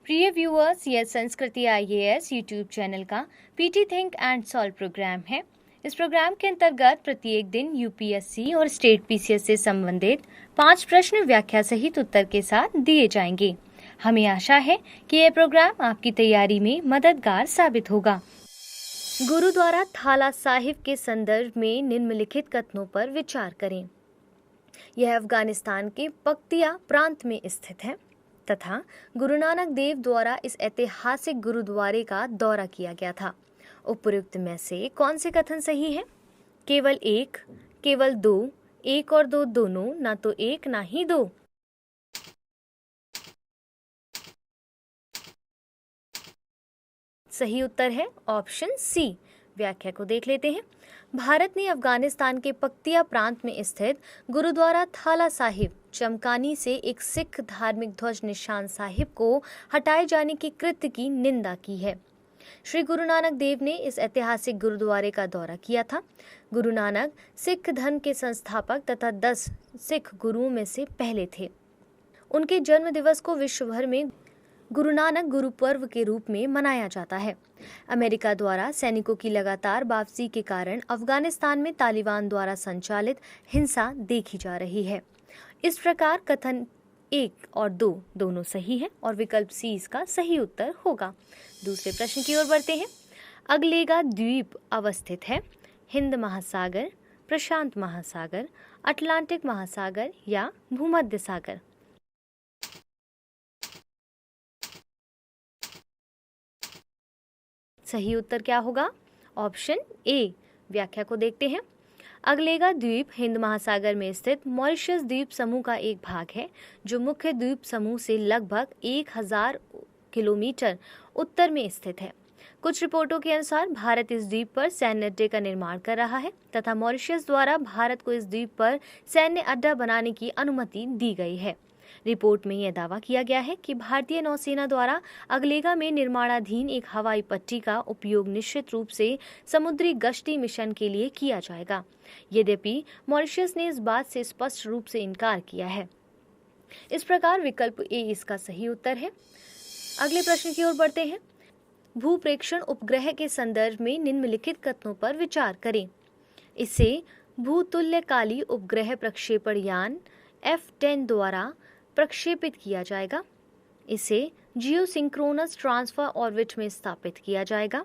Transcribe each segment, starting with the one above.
प्रिय व्यूअर्स, यह Sanskriti IAS YouTube channel का PT think and solve programme है। इस प्रोग्राम के अंतर्गत प्रत्येक दिन यूपीएससी और स्टेट पीसीएस से संबंधित 5 प्रश्न व्याख्या सहित उत्तर के साथ दिए जाएंगे। हमें आशा है कि यह प्रोग्राम आपकी तैयारी में मददगार साबित होगा। गुरुद्वारा थाला साहिब के संदर्भ में निम्नलिखित कथनों पर विचार करें। यह अफगानिस्तान के पक्तिया प्रांत में स्थित है तथा गुरु नानक देव द्वारा इस ऐतिहासिक गुरुद्वारे का दौरा किया गया था। उपयुक्त में से कौन से कथन सही है? केवल एक, केवल दो, एक और दो दोनों, ना तो एक ना ही दो। सही उत्तर है ऑप्शन सी। व्याख्या को देख लेते हैं। भारत ने अफगानिस्तान के पक्तिया प्रांत में स्थित गुरुद्वारा थाला साहिब चमकानी से एक सिख धार्मिक ध्वज निशान साहिब को हटाए जाने की कृत्य की निंदा की है। श्री गुरु नानक देव ने इस ऐतिहासिक गुरुद्वारे का दौरा किया था। गुरु नानक सिख धर्म के संस्थापक तथा 10 सिख गुरुओं में से पहले थे। उनके जन्म दिवस को विश्व भर में गुरु नानक गुरु पर्व के रूप में मनाया जाता है। अमेरिका द्वारा सैनिकों की लगातार वापसी के कारण अफगानिस्तान में तालिबान द्वारा संचालित हिंसा देखी जा रही है। इस प्रकार कथन 1 और 2 दोनों सही है और विकल्प सी इसका सही उत्तर होगा। दूसरे प्रश्न की ओर बढ़ते हैं। अगलेगा द्वीप अवस्थित है हिंद महासागर, प्रशांत महासागर, अटलांटिक महासागर या भूमध्य सागर? सही उत्तर क्या होगा? Option A. व्याख्या को देखते हैं। अगलेगा द्वीप हिंद महासागर में स्थित मॉरिशस द्वीप समूह का एक भाग है जो मुख्य द्वीप समूह से लगभग 1000 किलोमीटर उत्तर में स्थित है। कुछ रिपोर्टों के अनुसार भारत इस द्वीप पर सैन्य अड्डे का निर्माण कर रहा है तथा मॉरिशस द्वारा भारत को इस द्वीप पर सैन्य अड्डा बनाने की अनुमति दी गई है। रिपोर्ट में यह दावा किया गया है कि भारतीय नौसेना द्वारा अगलेगा में निर्माणाधीन एक हवाई पट्टी का उपयोग निश्चित रूप से समुद्री गश्ती मिशन के लिए किया जाएगा। यद्यपि मॉरिशस ने इस बात से स्पष्ट रूप से इनकार किया है। इस प्रकार विकल्प ए इसका सही उत्तर है। अगले प्रश्न की ओर बढ़ते हैं। भूप्रेक्षण उपग्रह के संदर्भ में निम्नलिखित कथनों पर विचार करें। इसे भूतुल्यकाली उपग्रह प्रक्षेपण यान F-10 द्वारा प्रक्षेपित किया जाएगा। इसे जियोसिंक्रोनस ट्रांसफर ऑर्बिट में स्थापित किया जाएगा।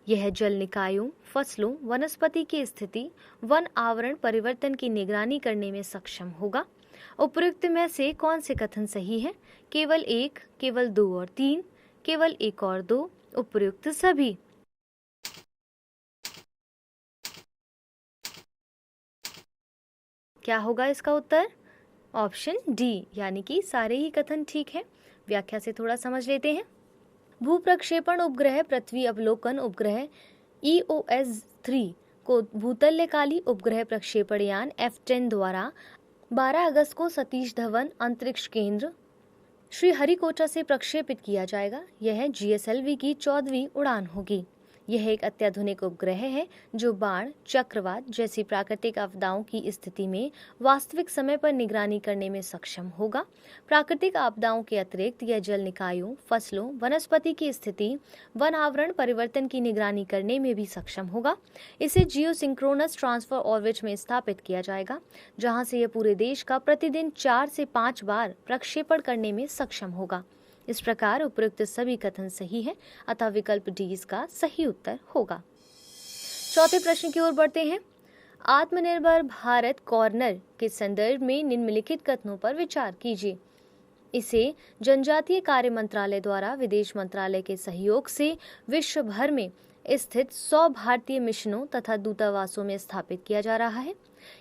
यह जल निकायों, फसलों, वनस्पति की स्थिति, वन आवरण परिवर्तन की निगरानी करने में सक्षम होगा। उपयुक्त में से कौन से कथन सही है? केवल एक, केवल 2 और 3, केवल 1 और 2, उपयुक्त सभी? क्या होगा इसका उत्तर? ऑप्शन डी, यानी कि सारे ही कथन ठीक है। व्याख्या से थोड़ा समझ लेते हैं। भूप्रक्षेपण उपग्रह पृथ्वी अवलोकन उपग्रह EOS-3 को भूतल्यकाली उपग्रह प्रक्षेपण यान F-10 द्वारा 12 अगस्त को सतीश धवन अंतरिक्ष केंद्र श्रीहरिकोटा से प्रक्षेपित किया जाएगा। यह GSLV की 14वीं उड़ान होगी। यह एक अत्याधुनिक उपग्रह है जो बाढ़, चक्रवात जैसी प्राकृतिक आपदाओं की स्थिति में वास्तविक समय पर निगरानी करने में सक्षम होगा। प्राकृतिक आपदाओं के अतिरिक्त यह जल निकायों, फसलों, वनस्पति की स्थिति, वन आवरण परिवर्तन की निगरानी करने में भी सक्षम होगा। इसे जियोसिंक्रोनस ट्रांसफर ऑर्बिट में स्थापित किया जाएगा, जहां से यह पूरे देश का प्रतिदिन 4 से 5 बार प्रक्षेपण करने में सक्षम होगा। इस प्रकार उपयुक्त सभी कथन सही है, अतः विकल्प डी इसका सही उत्तर होगा। चौथे प्रश्न की ओर बढ़ते हैं। आत्मनिर्भर भारत कॉर्नर के संदर्भ में निम्नलिखित कथनों पर विचार कीजिए। इसे जनजातीय कार्य मंत्रालय द्वारा विदेश मंत्रालय के सहयोग से विश्व भर में स्थित 100 भारतीय मिशनों तथा दूतावासों में स्थापित किया जा रहा है।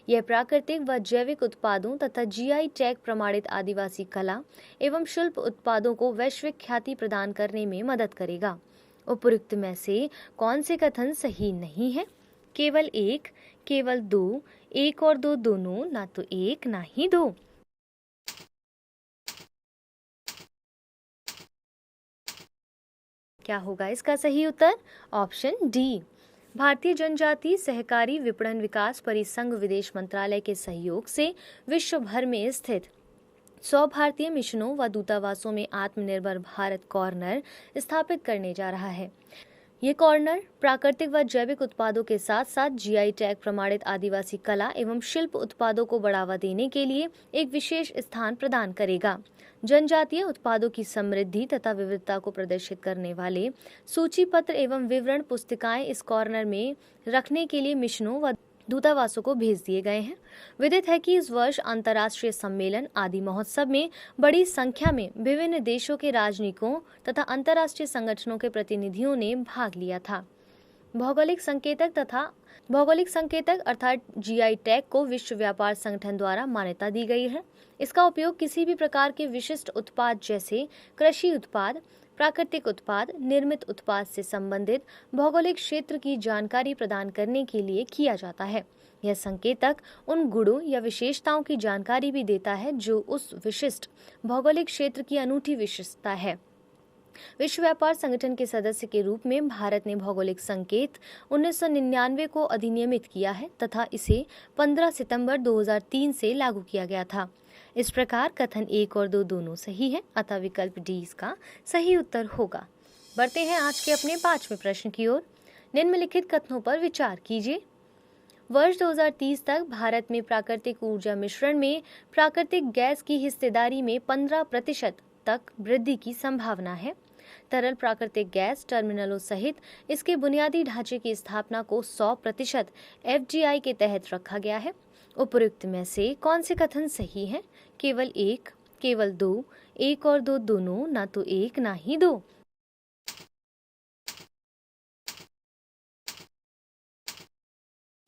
यह प्राकृतिक व जैविक उत्पादों तथा GI टैग प्रमाणित आदिवासी कला एवं शिल्प उत्पादों को वैश्विक ख्याति प्रदान करने में मदद करेगा। उपयुक्त में से कौन से कथन सही नहीं है? केवल एक, केवल 2, 1 और 2 दोनों, ना तो एक ना ही 2। क्या होगा इसका सही उत्तर? Option D. भारतीय जनजातीय सहकारी विपणन विकास परिसंघ विदेश मंत्रालय के सहयोग से विश्व भर में स्थित 100 भारतीय मिशनों व दूतावासों में आत्मनिर्भर भारत कॉर्नर स्थापित करने जा रहा है। ये कॉर्नर प्राकृतिक व जैविक उत्पादों के साथ साथ जीआई टैग प्रमाणित आदिवासी कला एवं शिल्प उत्पादों को बढ़ावा देने के लिए एक विशेष स्थान प्रदान करेगा। जनजातीय उत्पादों की समृद्धि तथा विविधता को प्रदर्शित करने वाले सूची पत्र एवं विवरण पुस्तिकाएं इस कॉर्नर में रखने के लिए मिशनों व दूतावासों को भेज दिए गए हैं। विदित है कि इस वर्ष अंतर्राष्ट्रीय सम्मेलन आदि महोत्सव में बड़ी संख्या में विभिन्न देशों के राजनयिकों तथा अंतर्राष्ट्रीय संगठनों के प्रतिनिधियों ने भाग लिया था। भौगोलिक संकेतक अर्थात जीआई टैग को विश्व व्यापार संगठन द्वारा मान्यता दी गई है। इसका उपयोग किसी भी प्रकार के विशिष्ट उत्पाद जैसे कृषि उत्पाद, प्राकृतिक उत्पाद, निर्मित उत्पाद से संबंधित भौगोलिक क्षेत्र की जानकारी प्रदान करने के लिए किया जाता है। यह संकेतक उन गुणों या विशेषताओं की जानकारी भी देता है जो उस विशिष्ट भौगोलिक क्षेत्र की अनूठी विशेषता है। विश्व व्यापार संगठन के सदस्य के रूप में भारत ने भौगोलिक संकेत 1999 को अधिनियमित किया है तथा इसे 15 सितंबर 2003 से लागू किया गया था। इस प्रकार कथन 1 और 2 दोनों सही है, अतः विकल्प डी इसका सही उत्तर होगा। बढ़ते हैं आज के अपने 5वें प्रश्न की ओर। निम्नलिखित कथनों पर विचार कीजिए। वर्ष 2030 तक भारत में प्राकृतिक ऊर्जा मिश्रण में प्राकृतिक गैस की हिस्सेदारी में 15% तक वृद्धि की संभावना है। तरल प्राकृतिक गैस टर्मिनलों सहित इसके बुनियादी ढांचे की स्थापना को 100% एफडीआई के तहत रखा गया है। उपरोक्त में से कौन से कथन सही हैं? केवल 1, केवल 2, 1 और 2 दोनों, ना तो 1 ना ही 2।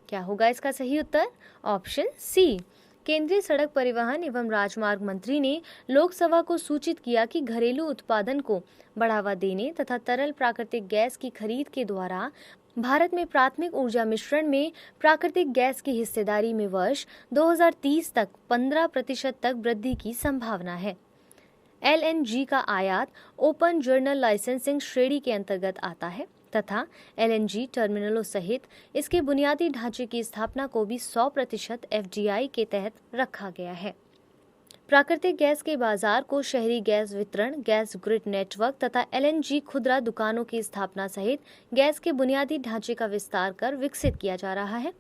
क्या होगा इसका सही उत्तर? Option C. केंद्रीय सड़क परिवहन एवं राजमार्ग मंत्री ने लोकसभा को सूचित किया कि घरेलू उत्पादन को बढ़ावा देने तथा तरल प्राकृतिक गैस की खरीद के द्वारा भारत में प्राथमिक ऊर्जा मिश्रण में प्राकृतिक गैस की हिस्सेदारी में वर्ष 2030 तक 15% तक वृद्धि की संभावना है। एलएनजी का आयात ओपन जर्नल लाइसेंसिंग श्रेणी के अंतर्गत आता है तथा एलएनजी टर्मिनलों सहित इसके बुनियादी ढांचे की स्थापना को भी 100% एफडीआई के तहत रखा गया है। प्राकृतिक गैस के बाजार को शहरी गैस वितरण, गैस ग्रिड नेटवर्क तथा एलएनजी खुदरा दुकानों की स्थापना सहित गैस के बुनियादी ढांचे का विस्तार कर विकसित किया जा रहा है।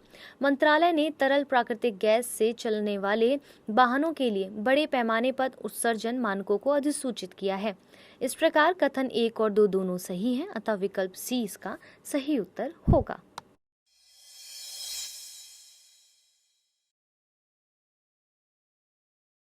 मंत्रालय ने तरल प्राकृतिक गैस से चलने वाले वाहनों के लिए बड़े पैमाने पर उत्सर्जन मानकों को अधिसूचित किया है। इस प्रकार कथन 1 और 2 दोनों सही हैं, अतः विकल्प सी इसका सही उत्तर होगा।